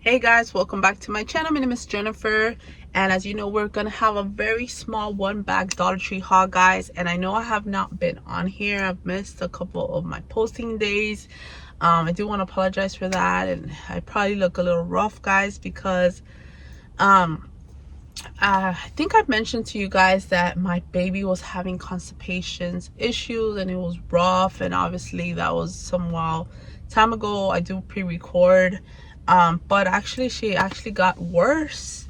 Hey guys, welcome back to my channel. My name is Jennifer, and as you know, we're gonna have a very small one bag Dollar Tree haul, guys. And I know I have not been on here. I've missed a couple of my posting days. I do want to apologize for that, and I probably look a little rough, guys, because um I think I've mentioned to you guys that my baby was having constipation issues and it was rough, and obviously that was some while time ago. I do pre-record, but actually she actually got worse.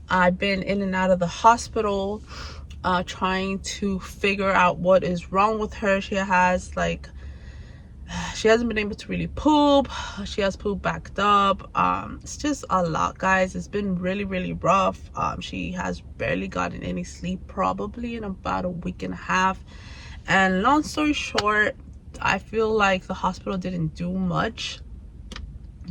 I've been in and out of the hospital trying to figure out what is wrong with her. She hasn't been able to really poop. She has poop backed up. It's just a lot, guys. It's been really rough. She has barely gotten any sleep, probably in about a week and a half. And long story short, I feel like the hospital didn't do much.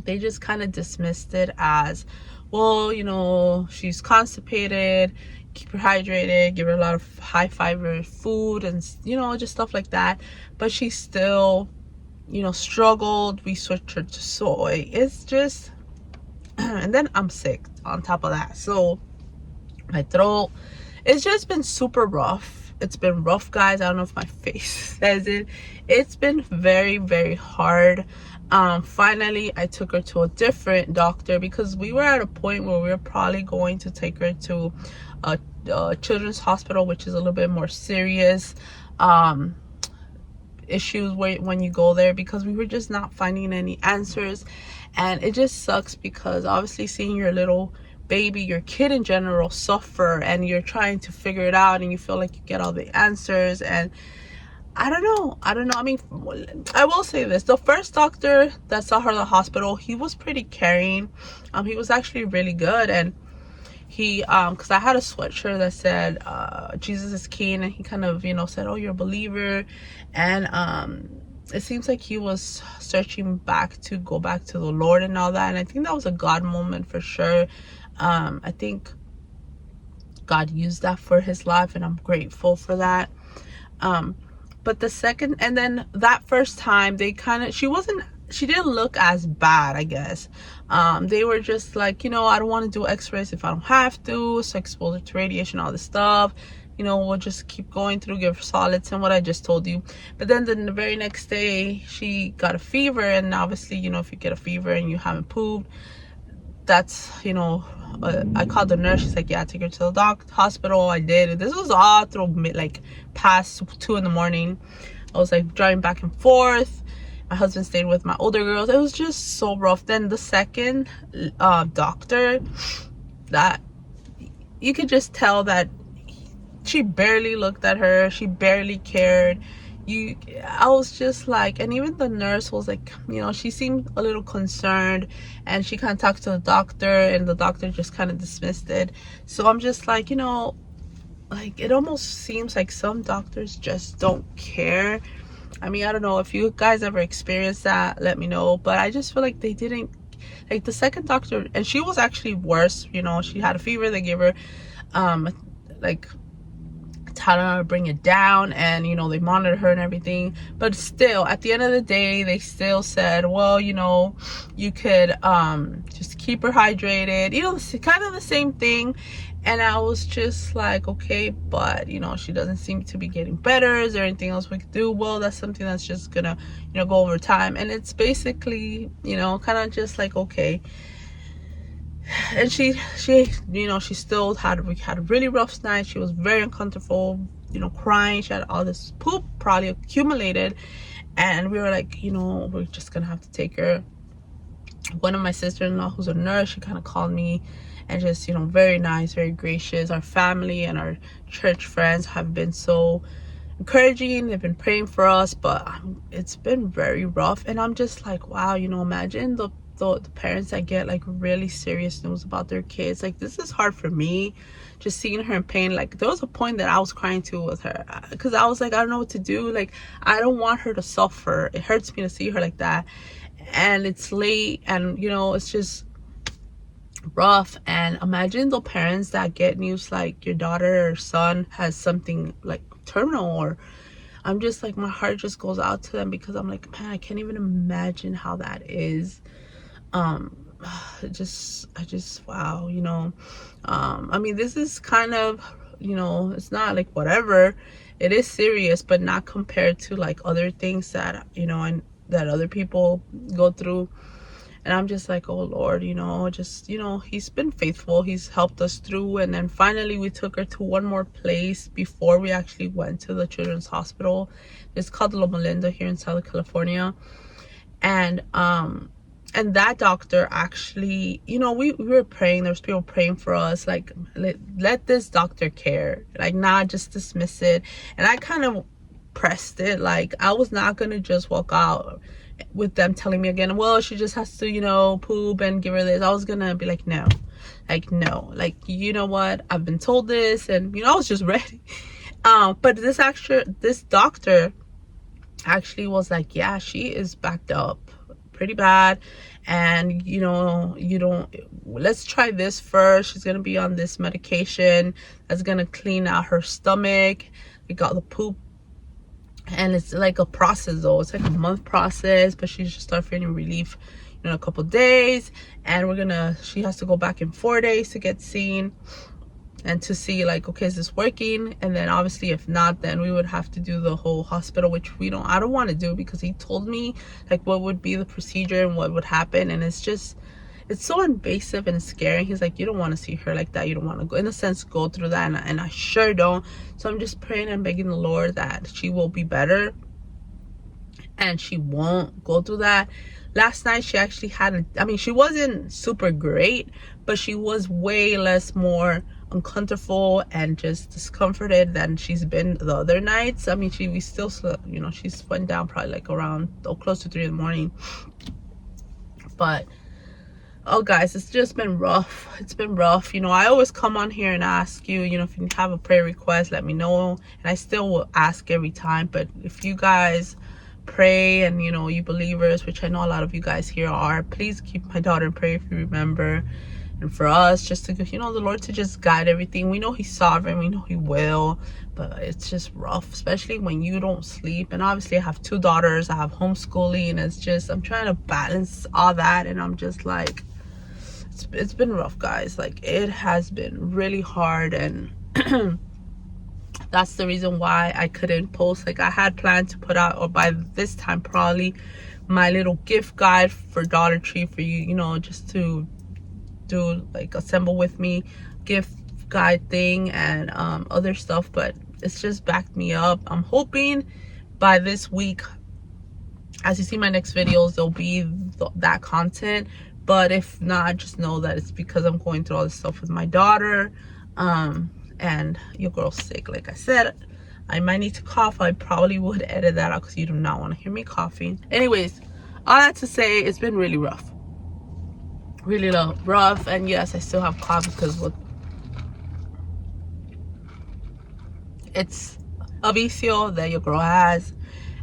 They just kind of dismissed it as, well, you know, she's constipated, keep her hydrated, give her a lot of high fiber food, and you know, just stuff like that. But she still, you know, struggled. We switched her to soy. It's just and then I'm sick on top of that, so my throat, it's just been super rough. It's been rough, guys. I don't know if my face says it. It's been very hard. Finally I took her to a different doctor because we were at a point where we were probably going to take her to a children's hospital, which is a little bit more serious issues when you go there, because we were just not finding any answers. And it just sucks because obviously seeing your little baby, your kid in general, suffer, and you're trying to figure it out and you feel like you get all the answers. And I don't know. I mean, I will say this: the first doctor that saw her in the hospital, he was pretty caring. He was actually really good. And he because I had a sweatshirt that said Jesus is King, and he kind of, you know, said, oh, you're a believer. And it seems like he was searching back to go back to the Lord and all that. And I think that was a God moment for sure. I think God used that for his life, and I'm grateful for that. But the second, and then that first time, they kind of, she didn't look as bad, I guess. They were just like, you know, I don't want to do x-rays if I don't have to, so exposure to radiation, all this stuff, you know, we'll just keep going through, give solids and what I just told you. But then the very next day she got a fever, and obviously, you know, if you get a fever and you haven't pooped, that's, you know, I called the nurse. She's like, yeah, take her to the hospital. I did. This was all through like past 2 in the morning. I was like driving back and forth. My husband stayed with my older girls. It was just so rough. Then the second doctor, that you could just tell that she barely looked at her. She barely cared. I was just like, and even the nurse was like, you know, she seemed a little concerned, and she kind of talked to the doctor, and the doctor just kind of dismissed it. So I'm just like, you know, like, it almost seems like some doctors just don't care. I mean, I don't know if you guys ever experienced that, let me know. But I just feel like they didn't, like the second doctor, and she was actually worse. You know, she had a fever. They gave her like Tylenol to bring it down, and you know, they monitored her and everything. But still, at the end of the day, they still said, well, you know, you could just keep her hydrated, you know, kind of the same thing. And I was just like, okay, but you know, she doesn't seem to be getting better. Is there anything else we could do? Well, that's something that's just gonna, you know, go over time. And it's basically, you know, kind of just like, okay. And she you know, she still we had a really rough night. She was very uncomfortable, you know, crying. She had all this poop probably accumulated, and we were like, you know, we're just gonna have to take her. One of my sister-in-law, who's a nurse, she kind of called me, and just, you know, very nice, very gracious. Our family and our church friends have been so encouraging. They've been praying for us, but it's been very rough. And I'm just like, wow, you know, imagine the parents that get like really serious news about their kids. Like, this is hard for me, just seeing her in pain. Like, there was a point that I was crying too with her, because I was like, I don't know what to do. Like, I don't want her to suffer. It hurts me to see her like that, and it's late, and you know, it's just rough. And imagine the parents that get news like your daughter or son has something like terminal, or I'm just like, my heart just goes out to them, because I'm like, man, I can't even imagine how that is. I just wow, you know. I mean, this is kind of, you know, it's not like whatever, it is serious, but not compared to like other things that, you know, and that other people go through. And I'm just like, oh Lord, you know, just, you know, he's been faithful, he's helped us through. And then finally we took her to one more place before we actually went to the children's hospital. It's called Loma Linda here in Southern California. And that doctor actually, you know, we were praying, there was people praying for us, like, let this doctor care, like, not just dismiss it. And I kind of pressed it, like, I was not gonna just walk out with them telling me again, well, she just has to, you know, poop and give her this. I was gonna be like, no, like, you know what, I've been told this, and, you know, I was just ready. But this doctor actually was like, yeah, she is backed up pretty bad, and, you know, let's try this first. She's gonna be on this medication that's gonna clean out her stomach. We got the poop, and it's like a process though, it's like a month process, but she should start feeling relief in a couple days. And she has to go back in 4 days to get seen and to see, like, okay, is this working? And then obviously if not, then we would have to do the whole hospital, which I don't want to do, because he told me like what would be the procedure and what would happen, and it's so invasive and scary. He's like, you don't want to see her like that, you don't want to go, in a sense, go through that, and I sure don't. So I'm just praying and begging the Lord that she will be better and she won't go through that. Last night she actually had I mean, she wasn't super great, but she was way more uncomfortable and just discomforted than she's been the other nights. I mean, we still, you know, she's went down probably like around close to 3 in the morning. But oh guys, it's just been rough. It's been rough. You know, I always come on here and ask you, you know, if you have a prayer request, let me know, and I still will ask every time. But if you guys pray, and, you know, you believers, which I know a lot of you guys here are, please keep my daughter in prayer if you remember. And for us, just to, you know, the Lord to just guide everything. We know he's sovereign, we know he will, but it's just rough, especially when you don't sleep. And obviously I have 2 daughters, I have homeschooling, and it's just, I'm trying to balance all that, and I'm just like, it's been rough, guys. Like, it has been really hard. And that's the reason why I couldn't post. Like, I had planned to put out, or by this time probably, my little gift guide for Dollar Tree for you, you know, just to do like assemble with me gift guide thing and other stuff. But it's just backed me up. I'm hoping by this week, as you see my next videos, there'll be that content. But if not, just know that it's because I'm going through all this stuff with my daughter, and your girl's sick. Like I said, I might need to cough. I probably would edit that out because you do not want to hear me coughing. Anyways, all that to say, it's been really rough, really rough. And yes, I still have cough because it's a vicio that your girl has.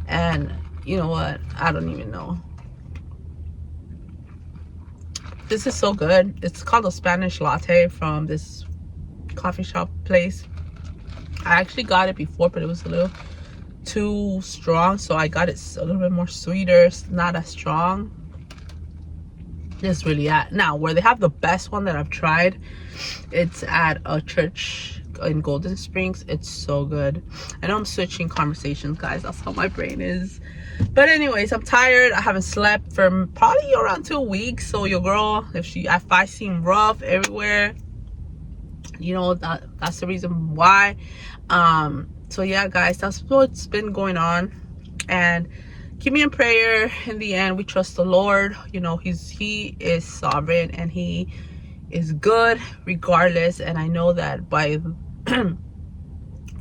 And you know what, I don't even know. This is so good. It's called a Spanish latte from this coffee shop place. I actually got it before, but it was a little too strong, so I got it a little bit more sweeter. It's not as strong. It's really at now where they have the best one that I've tried. It's at a church in Golden Springs. It's so good. I know I'm switching conversations, guys. That's how my brain is. But anyways, I'm tired. I haven't slept for probably around 2 weeks. So your girl, if I seem rough everywhere, you know, that's the reason why. So yeah, guys, that's what's been going on. And keep me in prayer. In the end, we trust the Lord. You know, he is sovereign and he is good regardless. And I know that by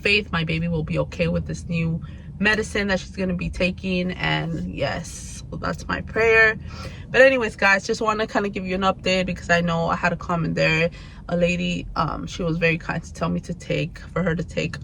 faith, my baby will be okay with this new medicine that she's going to be taking. And yes, so that's my prayer. But anyways, guys, just want to kind of give you an update, because I know I had a comment there. A lady, she was very kind to tell me for her to take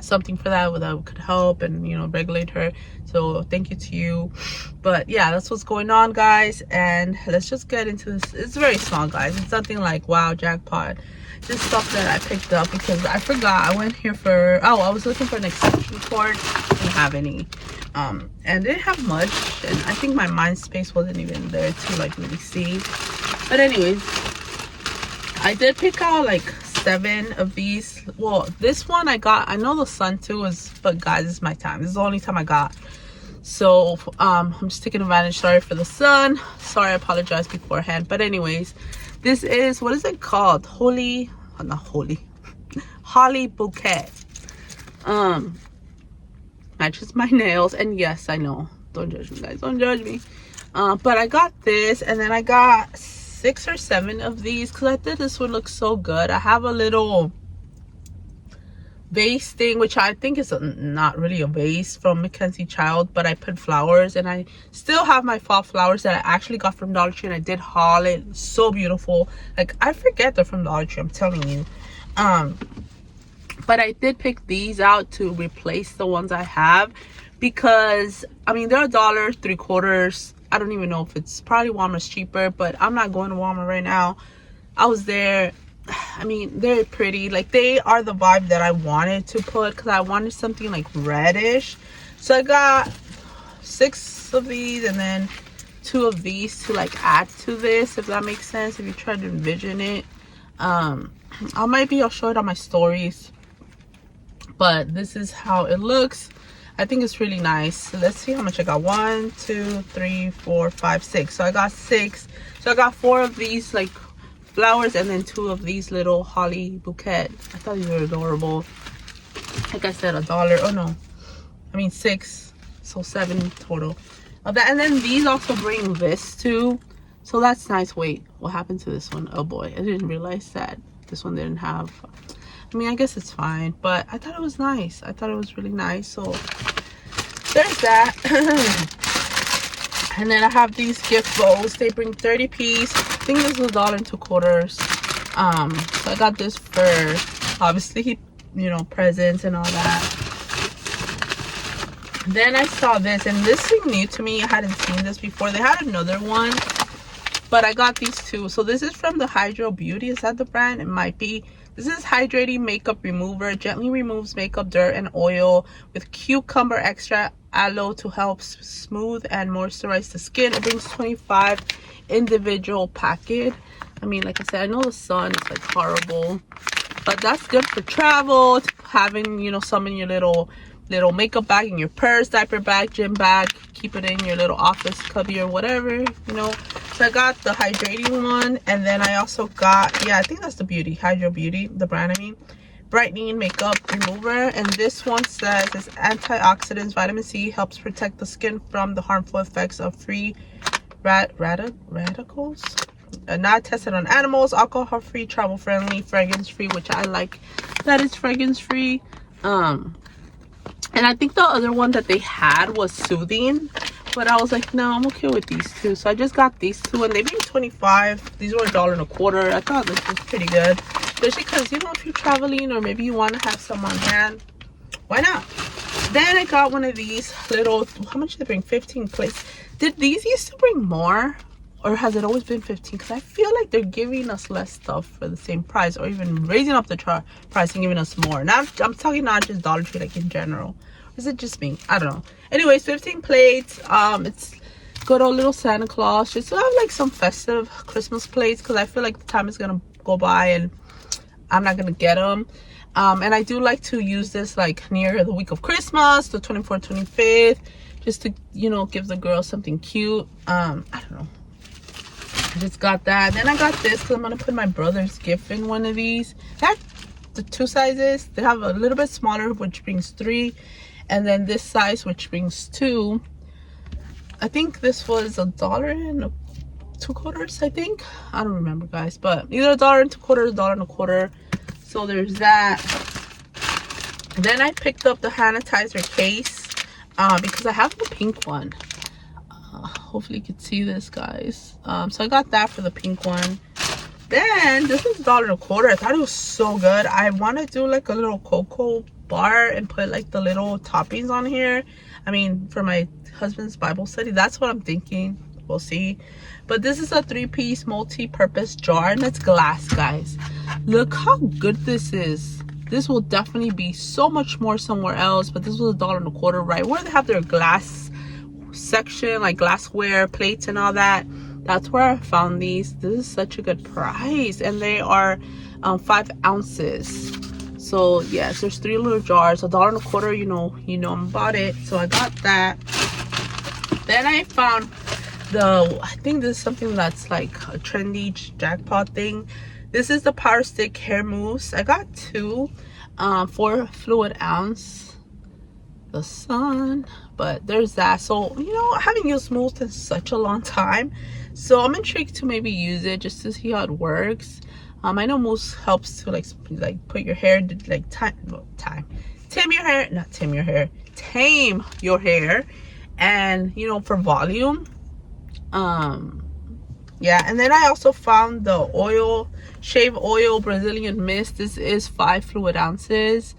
something for that could help and, you know, regulate her. So thank you to you. But yeah, that's what's going on, guys. And let's just get into this. It's very small, guys. It's nothing like wow, jackpot. Just stuff that I picked up because I forgot. I went here for, I was looking for an extension cord and I have any. And didn't have much, and I think my mind space wasn't even there to like really see. But anyways, I did pick out like 7 of these. Well, this one I got, I know the sun too was, but guys, this is my time. This is the only time I got. So I'm just taking advantage. Sorry for the sun. Sorry, I apologize beforehand. But anyways, this is, what is it called? Holly bouquet. Matches my nails, and yes, I know, don't judge me guys, don't judge me. But I got this, and then I got 6 or 7 of these because I thought this would look so good. I have a little vase thing, which I think is not really a vase, from Mackenzie Child, but I put flowers, and I still have my fall flowers that I actually got from Dollar Tree, and I did haul it. So beautiful. Like, I forget they're from Dollar Tree, I'm telling you. But I did pick these out to replace the ones I have, because I mean, they're $1.75. I don't even know if it's, probably Walmart's cheaper, but I'm not going to Walmart right now. I was there. I mean, they're pretty. Like, they are the vibe that I wanted to put, because I wanted something like reddish. So I got 6 of these, and then 2 of these to like add to this, if that makes sense, if you try to envision it. I'll show it on my stories, but this is how it looks. I think it's really nice. So let's see how much I got. 1, 2, 3, 4, 5, 6. So I got 6. So I got 4 of these like flowers, and then 2 of these little holly bouquet. I thought these were adorable. Like I said, $1. Oh no, I mean 6. So 7 total of that. And then these also bring this too, so that's nice. Wait, what happened to this one? Oh boy, I didn't realize that this one didn't have, I mean, I guess it's fine, but I thought it was nice. I thought it was really nice. So there's that. And then I have these gift bowls. They bring 30 piece. I think this was $1.25. So I got this for, obviously, you know, presents and all that. Then I saw this, and this thing new to me. I hadn't seen this before. They had another one, but I got these 2. So this is from the Hydro Beauty. Is that the brand? It might be. This is hydrating makeup remover. Gently removes makeup dirt and oil with cucumber extract, aloe to help smooth and moisturize the skin. It brings 25 individual packet. I mean, like I said, I know the sun is like horrible, but that's good for travel, having, you know, some in your little makeup bag, in your purse, diaper bag, gym bag. Keep it in your little office cubby or whatever, you know. So I got the hydrating one, and then I also got, yeah, I think that's the Beauty, Hydro Beauty, the brand, I mean, brightening makeup remover. And this one says it's antioxidants, vitamin C, helps protect the skin from the harmful effects of free radicals. Not tested on animals, alcohol free, travel friendly, fragrance free, which I like that it's fragrance free. And I think the other one that they had was soothing, but I was like, no, I'm okay with these 2. So I just got these 2, and they bring 25. These were $1.25. I thought this was pretty good, especially because, you know, if you're traveling or maybe you want to have some on hand, why not? Then I got one of these little, how much did they bring? 15 plates. Did these used to bring more, or has it always been 15? Because I feel like they're giving us less stuff for the same price, or even raising up the price and giving us more. Now I'm talking not just Dollar Tree, like in general. Or is it just me? I don't know. Anyways, 15 plates. It's good old little Santa Claus, just to have like some festive Christmas plates, because I feel like the time is gonna go by and I'm not gonna get them. And I do like to use this like near the week of Christmas, the 24th, 25th, just to, you know, give the girls something cute. I don't know. I just got that. Then I got this because I'm gonna put my brother's gift in one of these. They have the 2 sizes. They have a little bit smaller, which brings 3, and then this size, which brings 2. I think this was $1.25. I think, I don't remember, guys, but either $1.25, $1.25. So there's that. Then I picked up the sanitizer case because I have the pink one. Hopefully you can see this, guys. So I got that for the pink one. Then this was $1.25. I thought it was so good. I want to do like a little cocoa bar and put like the little toppings on here. I mean, for my husband's Bible study, that's what I'm thinking. We'll see. But this is a 3-piece multi-purpose jar, and it's glass, guys. Look how good this is. This will definitely be so much more somewhere else, but this was $1.25, right where they have their glass section, like glassware plates and all that. That's where I found these. This is such a good price, and they are 5 ounces. So yes, there's 3 little jars, $1.25. You know about it. So I got that. Then I found I think this is something that's like a trendy jackpot thing. This is the Power Stick hair mousse. I got 2 for fluid ounce. The sun, but there's that. So I haven't used mousse in such a long time, so I'm intrigued to maybe use it just to see how it works. I know mousse helps to like put your hair like tame your hair, and for volume. Yeah, and then I also found the shave oil Brazilian mist. This is 5 fluid ounces.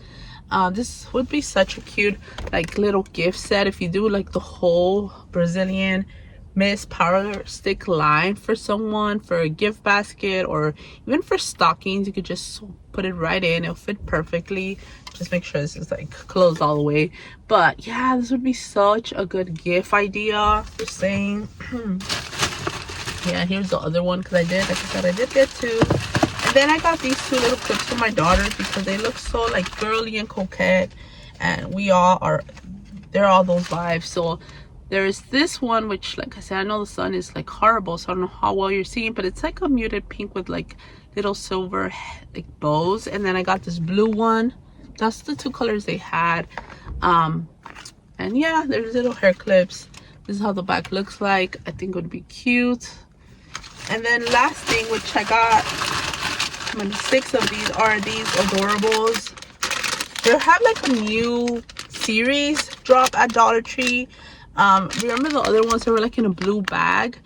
This would be such a cute like little gift set if you do like the whole Brazilian mist power stick line for someone, for a gift basket, or even for stockings. You could just put it right in. It'll fit perfectly. Just make sure this is like closed all the way. But yeah, this would be such a good gift idea. Just saying. Yeah, here's the other one, because like I said, I did get 2. And then I got these 2 little clips for my daughters because they look so like girly and coquette, and they're all those vibes. So there's this one, which like I said, I know the sun is like horrible, so I don't know how well you're seeing, but it's like a muted pink with like little silver like bows. And then I got this blue one. That's the 2 colors they had. And yeah, there's little hair clips. This is how the back looks like. I think it would be cute. And then last thing, which I got 6 of these, are these adorables. They have like a new series drop at Dollar Tree. Remember the other ones that were like in a blue bag?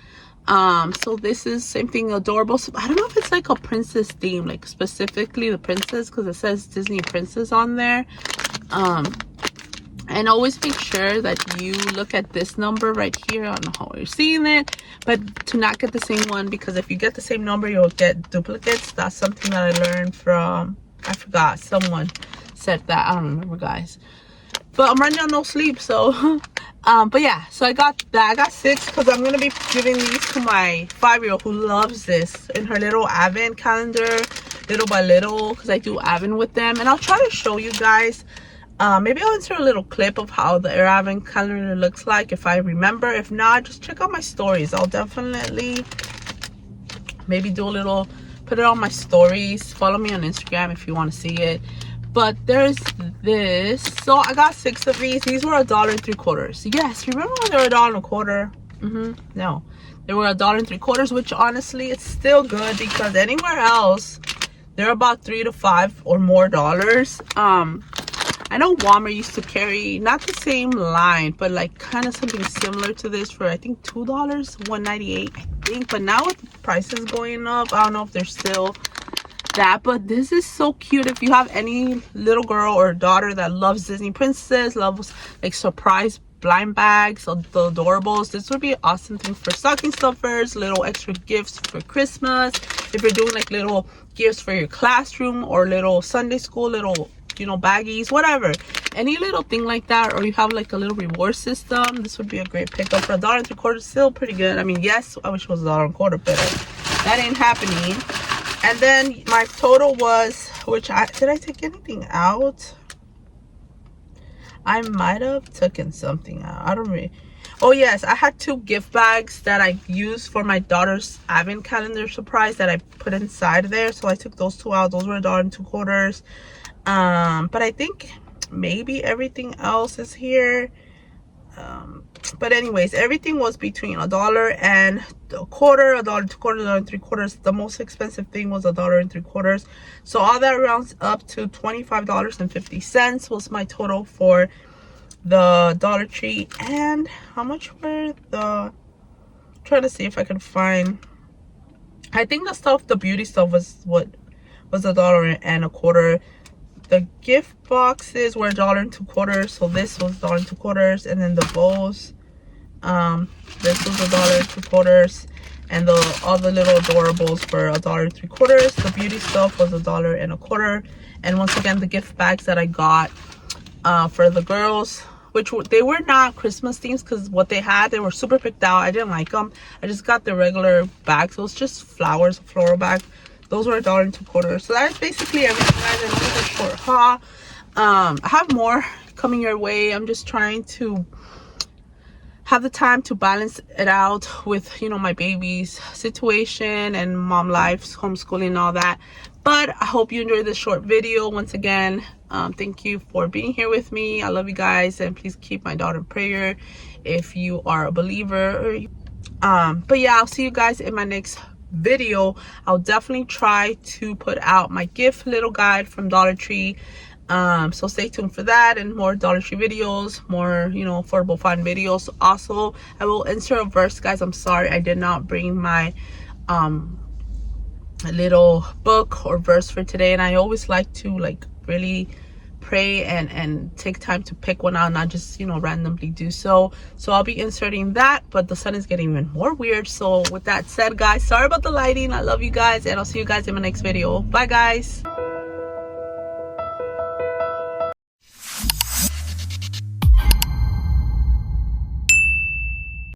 So this is same thing, adorable. So I don't know if it's like a princess theme, like specifically the princess, because it says Disney princess on there. And always make sure that you look at this number right here. I don't know how you're seeing it, but to not get the same one, because if you get the same number, you'll get duplicates. That's something that I learned from, I forgot, someone said that. I don't remember, guys. But I'm running on no sleep, so but yeah, so I got that. I got 6 because I'm gonna be giving these to my 5-year-old who loves this in her little advent calendar, little by little, because I do advent with them. And I'll try to show you guys. Maybe I'll insert a little clip of how the advent calendar looks like if I remember. If not, just check out my stories. I'll definitely maybe do a little, put it on my stories. Follow me on Instagram if you want to see it. But there's this. So I got 6 of these. These were $1.75. Yes, remember when they were $1.25? No, they were $1.75, which honestly it's still good, because anywhere else they're about $3 to $5 or more dollars. I know Walmart used to carry not the same line, but like kind of something similar to this for I think $2, $1.98 I think. But now with the prices going up, I don't know if they're still that. But this is so cute if you have any little girl or daughter that loves Disney princess, loves like surprise blind bags, the adorables. This would be an awesome thing for stocking stuffers, little extra gifts for Christmas, if you're doing like little gifts for your classroom or little Sunday school, little baggies, whatever, any little thing like that. Or you have like a little reward system, this would be a great pickup for $1.75. Still pretty good. I mean, yes, I wish it was $1.25, but that ain't happening. And then my total was, did I take anything out? I might have taken something out. I don't really. Oh yes, I had 2 gift bags that I used for my daughter's advent calendar surprise that I put inside there. So I took those 2 out. Those were $1.25. But I think maybe everything else is here. But anyways, everything was between $1.25, $1.25, $1.75. The most expensive thing was $1.75. So all that rounds up to $25.50 was my total for the Dollar Tree. And how much were trying to see if I can find, I think the beauty stuff was $1.25. The gift boxes were $1.25, so this was $1.25, and then the bows, this was $1.25, and all the little adorables were $1.75. The beauty stuff was $1.25. And once again, the gift bags that I got for the girls, which they were not Christmas themes, because what they had, they were super picked out. I didn't like them. I just got the regular bags. So it's just flowers, floral bag. Those were $1.25. So that's basically everything, guys. I know it's a short haul. I have more coming your way. I'm just trying to have the time to balance it out with, you know, my baby's situation and mom life, homeschooling and all that. But I hope you enjoyed this short video. Once again, thank you for being here with me. I love you guys, and please keep my daughter in prayer if you are a believer. But yeah, I'll see you guys in my next video. I'll definitely try to put out my gift little guide from Dollar Tree. So stay tuned for that, and more Dollar Tree videos, more, you know, affordable fun videos. Also, I will insert a verse, guys. I'm sorry I did not bring my little book or verse for today, and I always like to really pray and take time to pick one out, not just, you know, randomly do so. So I'll be inserting that, but the sun is getting even more weird. So with that said, guys, sorry about the lighting. I love you guys, and I'll see you guys in my next video. Bye, guys.